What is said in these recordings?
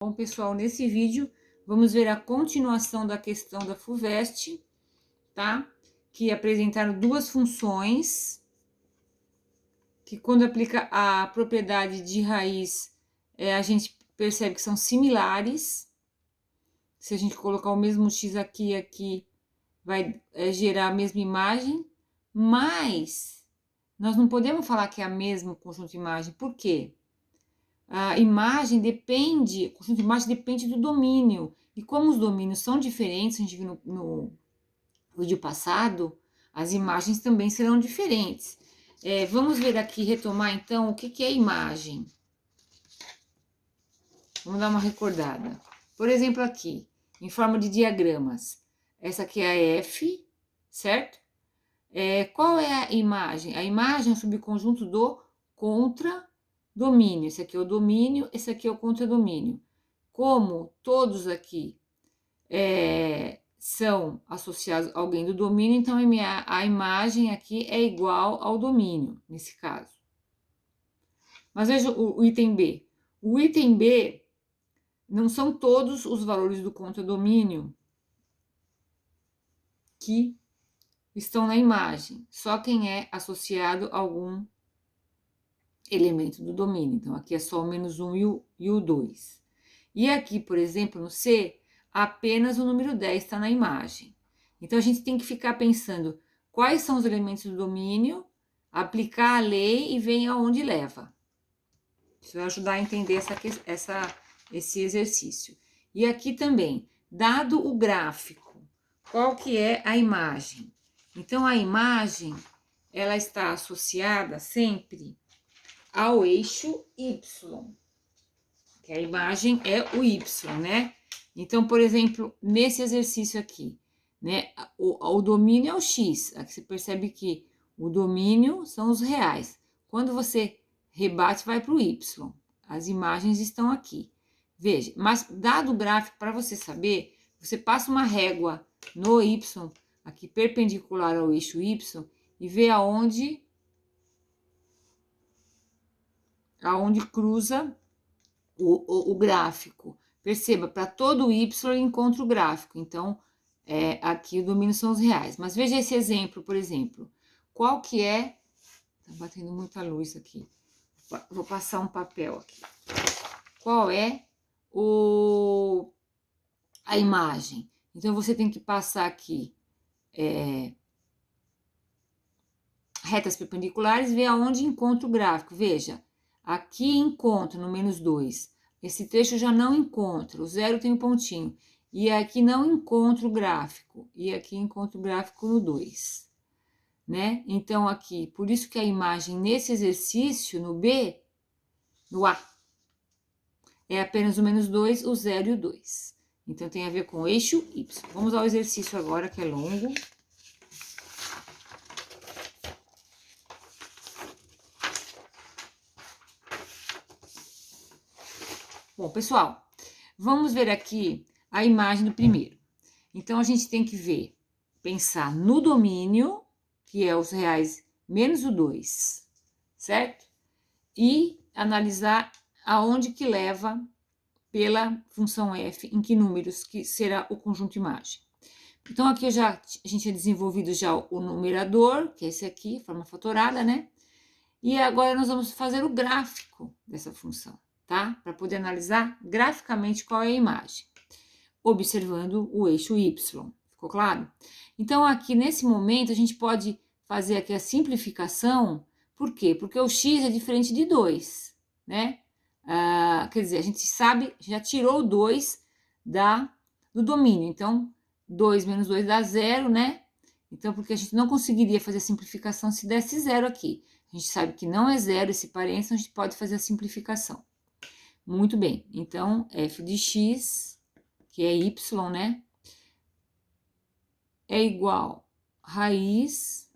Bom, pessoal, nesse vídeo vamos ver a continuação da questão da FUVEST, tá? Que apresentaram duas funções, que quando aplica a propriedade de raiz, a gente percebe que são similares. Se a gente colocar o mesmo x aqui e aqui, vai gerar a mesma imagem, mas nós não podemos falar que é a mesma conjunto de imagem. Por quê? A imagem depende, o conjunto de imagem depende do domínio. E como os domínios são diferentes, a gente viu no vídeo passado, as imagens também serão diferentes. Vamos ver aqui, retomar então, o que é imagem. Vamos dar uma recordada. Por exemplo, aqui, em forma de diagramas. Essa aqui é a F, certo? Qual é a imagem? A imagem é um subconjunto do contradomínio. Esse aqui é o domínio, esse aqui é o contradomínio. Como todos aqui são associados a alguém do domínio, então a imagem aqui é igual ao domínio, nesse caso. Mas veja o item B. O item B não são todos os valores do contradomínio que estão na imagem, só quem é associado a algum elemento do domínio. Então, aqui é só o -1 e o 2. E aqui, por exemplo, no C, apenas o número 10 está na imagem. Então, a gente tem que ficar pensando quais são os elementos do domínio, aplicar a lei e ver aonde leva. Isso vai ajudar a entender esse exercício. E aqui também, dado o gráfico, qual que é a imagem? Então, a imagem, ela está associada sempre ao eixo Y, que a imagem é o Y, né? Então, por exemplo, nesse exercício aqui, né, o domínio é o X. Aqui você percebe que o domínio são os reais. Quando você rebate, vai para o Y. As imagens estão aqui. Veja, mas dado o gráfico, para você saber, você passa uma régua no Y, aqui perpendicular ao eixo Y, e vê aonde cruza o gráfico. Perceba, para todo Y encontra o gráfico. Então, aqui o domínio são os reais. Mas veja esse exemplo, por exemplo. Qual que é... Tá batendo muita luz aqui. Vou passar um papel aqui. Qual é a imagem? Então, você tem que passar aqui retas perpendiculares e ver aonde encontra o gráfico. Veja, aqui encontra no -2. Esse trecho já não encontra, o 0 tem um pontinho. E aqui não encontra o gráfico. E aqui encontra o gráfico no 2. Né? Então, aqui, por isso que a imagem nesse exercício, no B, no A, é apenas o -2, o 0 e o 2. Então, tem a ver com o eixo Y. Vamos ao exercício agora, que é longo. Bom, pessoal, vamos ver aqui a imagem do primeiro. Então, a gente tem que ver, pensar no domínio, que é os reais menos o 2, certo? E analisar aonde que leva pela função f, em que números que será o conjunto imagem. Então, aqui a gente tinha desenvolvido já o numerador, que é esse aqui, forma fatorada, né? E agora nós vamos fazer o gráfico dessa função, tá? Para poder analisar graficamente qual é a imagem, observando o eixo Y. Ficou claro? Então, aqui nesse momento, a gente pode fazer aqui a simplificação. Por quê? Porque o x é diferente de 2, né? Quer dizer, a gente sabe, já tirou o 2 do domínio. Então, 2 menos 2 dá 0, né? Então, porque a gente não conseguiria fazer a simplificação se desse 0 aqui. A gente sabe que não é 0 esse parênteses, então a gente pode fazer a simplificação. Muito bem. Então, f de x, que é y, né? É igual a raiz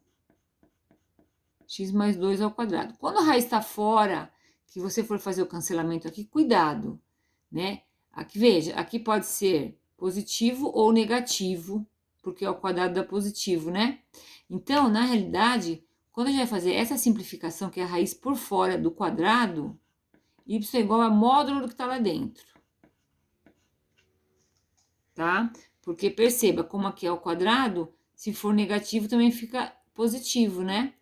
x mais 2 ao quadrado. Quando a raiz está fora, que você for fazer o cancelamento aqui, cuidado, né? Aqui, veja, aqui pode ser positivo ou negativo, porque ao quadrado dá positivo, né? Então, na realidade, quando a gente vai fazer essa simplificação, que é a raiz por fora do quadrado, y é igual a módulo do que está lá dentro. tá? Porque perceba, como aqui é ao quadrado, se for negativo também fica positivo, né?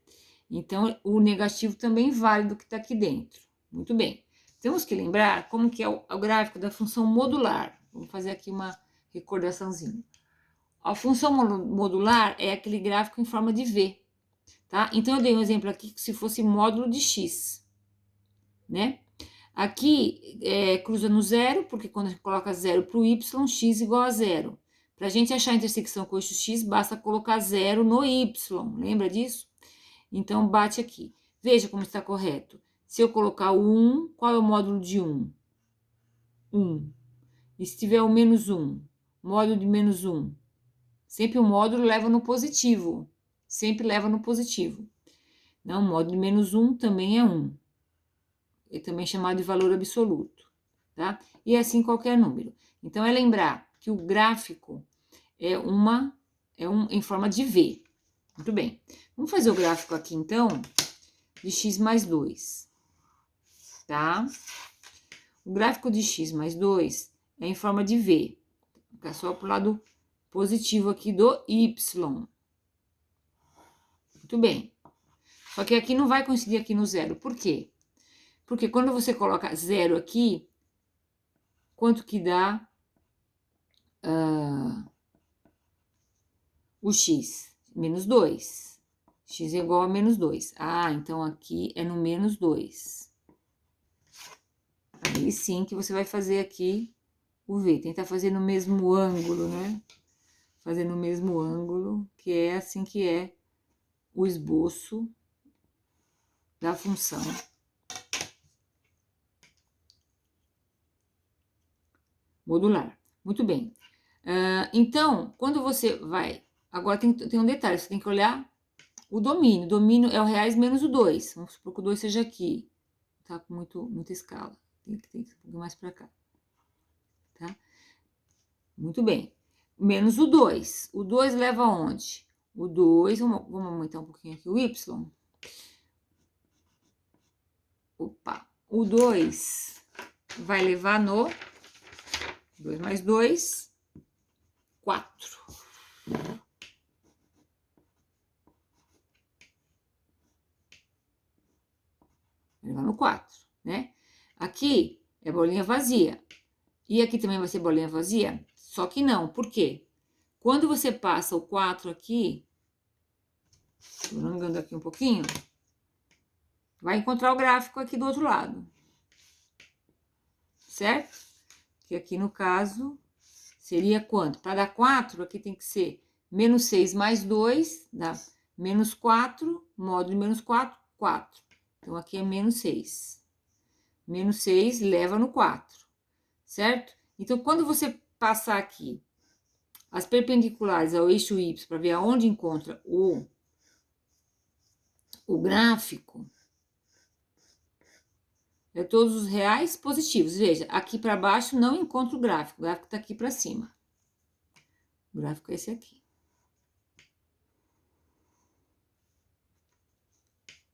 Então, o negativo também vale do que está aqui dentro. Muito bem. Temos que lembrar como que é o gráfico da função modular. Vamos fazer aqui uma recordaçãozinha. A função modular é aquele gráfico em forma de V, tá? Então, eu dei um exemplo aqui que se fosse módulo de x, né? Aqui cruza no zero, porque quando a gente coloca zero para o y, x igual a zero. Para a gente achar a intersecção com o eixo x, basta colocar zero no y. Lembra disso? Então, bate aqui. Veja como está correto. Se eu colocar o 1, qual é o módulo de 1? 1. E se tiver o menos 1, módulo de menos 1? Sempre o módulo leva no positivo. Sempre leva no positivo. Não, o módulo de menos 1 também é 1. É também chamado de valor absoluto, tá? E assim qualquer número. Então, é lembrar que o gráfico em forma de V. Muito bem. Vamos fazer o gráfico aqui, então, de x mais 2, tá? O gráfico de x mais 2 é em forma de V. Vou ficar só pro lado positivo aqui do y. Muito bem. Só que aqui não vai coincidir aqui no zero. Por quê? Porque quando você coloca zero aqui, quanto que dá o x? Menos 2. X é igual a menos 2. Ah, então aqui é no menos 2. Aí sim que você vai fazer aqui o V. Tentar fazer no mesmo ângulo, né? Fazer no mesmo ângulo, que é assim que é o esboço da função modular. Muito bem. Então, quando você vai... Agora tem um detalhe, você tem que olhar o domínio. O domínio é o reais menos o 2. Vamos supor que o 2 seja aqui. Tá com muita escala. Tem que ir um pouquinho mais para cá. Tá? Muito bem. Menos o 2. O 2 leva aonde? O 2, vamos aumentar um pouquinho aqui o y. Opa, o 2 vai levar no 2 mais 2, 4. Vai levar no 4, né? Aqui é bolinha vazia. E aqui também vai ser bolinha vazia? Só que não, por quê? Quando você passa o 4 aqui, alongando aqui um pouquinho, vai encontrar o gráfico aqui do outro lado. Certo? Que aqui no caso seria quanto? Para dar 4, aqui tem que ser menos 6 mais 2, dá menos 4, módulo de menos 4, 4. Então, aqui é menos 6. Menos 6 leva no 4, certo? Então, quando você passar aqui as perpendiculares ao eixo Y para ver aonde encontra o gráfico, é todos os reais positivos. Veja, aqui para baixo não encontra o gráfico está aqui para cima. O gráfico é esse aqui.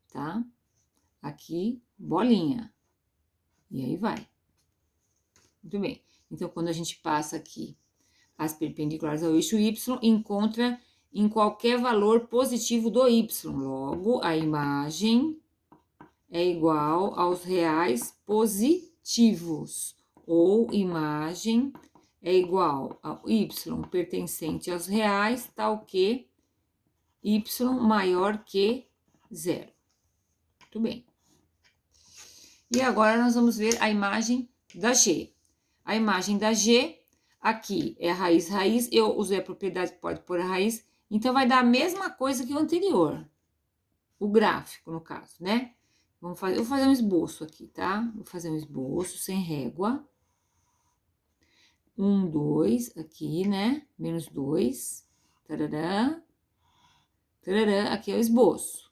Tá? Aqui, bolinha. E aí vai. Muito bem. Então, quando a gente passa aqui as perpendiculares ao eixo Y, encontra em qualquer valor positivo do Y. Logo, a imagem é igual aos reais positivos. Ou imagem é igual ao Y pertencente aos reais, tal que Y maior que 0. Muito bem. E agora nós vamos ver a imagem da G. A imagem da G, aqui é a raiz, eu usei a propriedade que pode pôr a raiz, então vai dar a mesma coisa que o anterior. O gráfico, no caso, né? Eu vou fazer um esboço aqui, tá? Vou fazer um esboço sem régua. 1, 2, aqui, né? Menos 2. Tarará. Tarará, aqui é o esboço.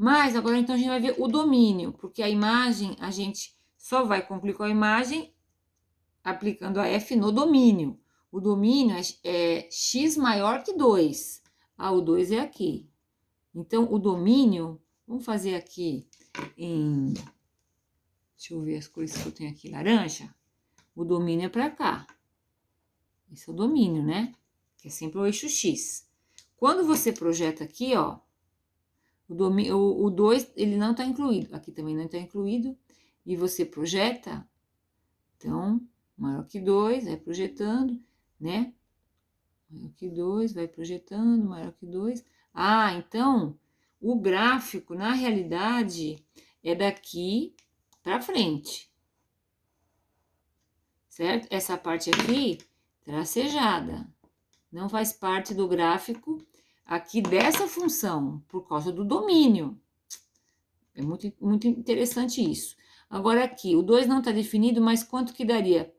Mas agora, então, a gente vai ver o domínio, porque a imagem, a gente só vai concluir com a imagem aplicando a F no domínio. O domínio é x maior que 2. Ah, o 2 é aqui. Então, o domínio, vamos fazer aqui em... Deixa eu ver as cores que eu tenho aqui, laranja. O domínio é para cá. Esse é o domínio, né? Que é sempre o eixo X. Quando você projeta aqui, ó, o 2, ele não está incluído. Aqui também não está incluído. E você projeta, então, maior que 2, vai projetando, né? Maior que 2, vai projetando, maior que 2. Ah, então, o gráfico, na realidade, é daqui para frente, certo? Essa parte aqui, tracejada, não faz parte do gráfico aqui dessa função, por causa do domínio. É muito interessante isso. Agora aqui, o 2 não está definido, mas quanto que daria?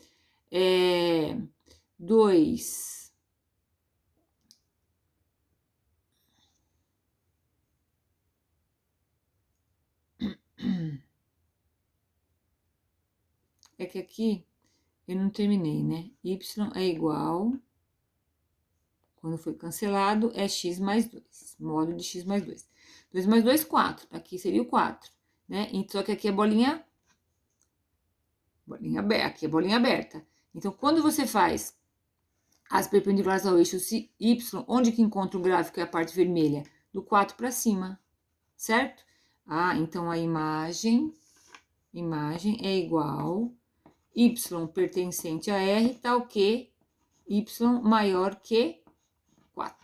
2... É que aqui eu não terminei, né? Y é igual, quando foi cancelado, é x mais 2, módulo de x mais 2. 2 mais 2, 4. Aqui seria o 4, né? Então, aqui é bolinha aberta. Aqui é bolinha aberta. Então, quando você faz as perpendiculares ao eixo Y, onde que encontra o gráfico é a parte vermelha? Do 4 para cima, certo? Ah, então a imagem é igual y pertencente a R, tal que y maior que 4.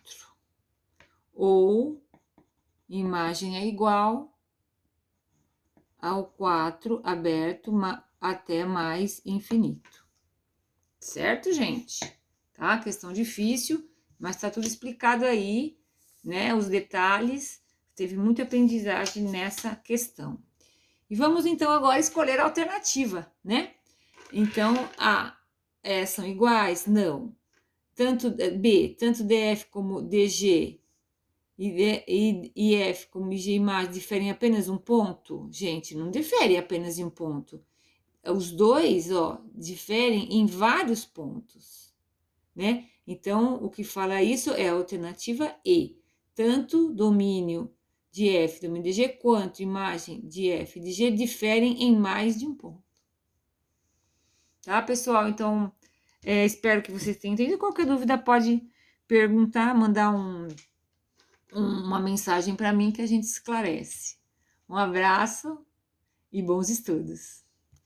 Ou imagem é igual ao 4 aberto até mais infinito. Certo, gente? Tá? Questão difícil, mas tá tudo explicado aí, né? Os detalhes. Teve muita aprendizagem nessa questão. E vamos então agora escolher a alternativa, né? Então, são iguais? Não. Tanto DF como DG e F como IG imagem diferem apenas um ponto? Gente, não difere apenas em um ponto. Os dois, ó, diferem em vários pontos, né? Então, o que fala isso é a alternativa E. Tanto domínio de F, domínio de G, quanto imagem de F de G diferem em mais de um ponto. Tá, pessoal? Então, espero que vocês tenham entendido. Qualquer dúvida pode perguntar, mandar uma mensagem para mim que a gente esclarece. Um abraço e bons estudos!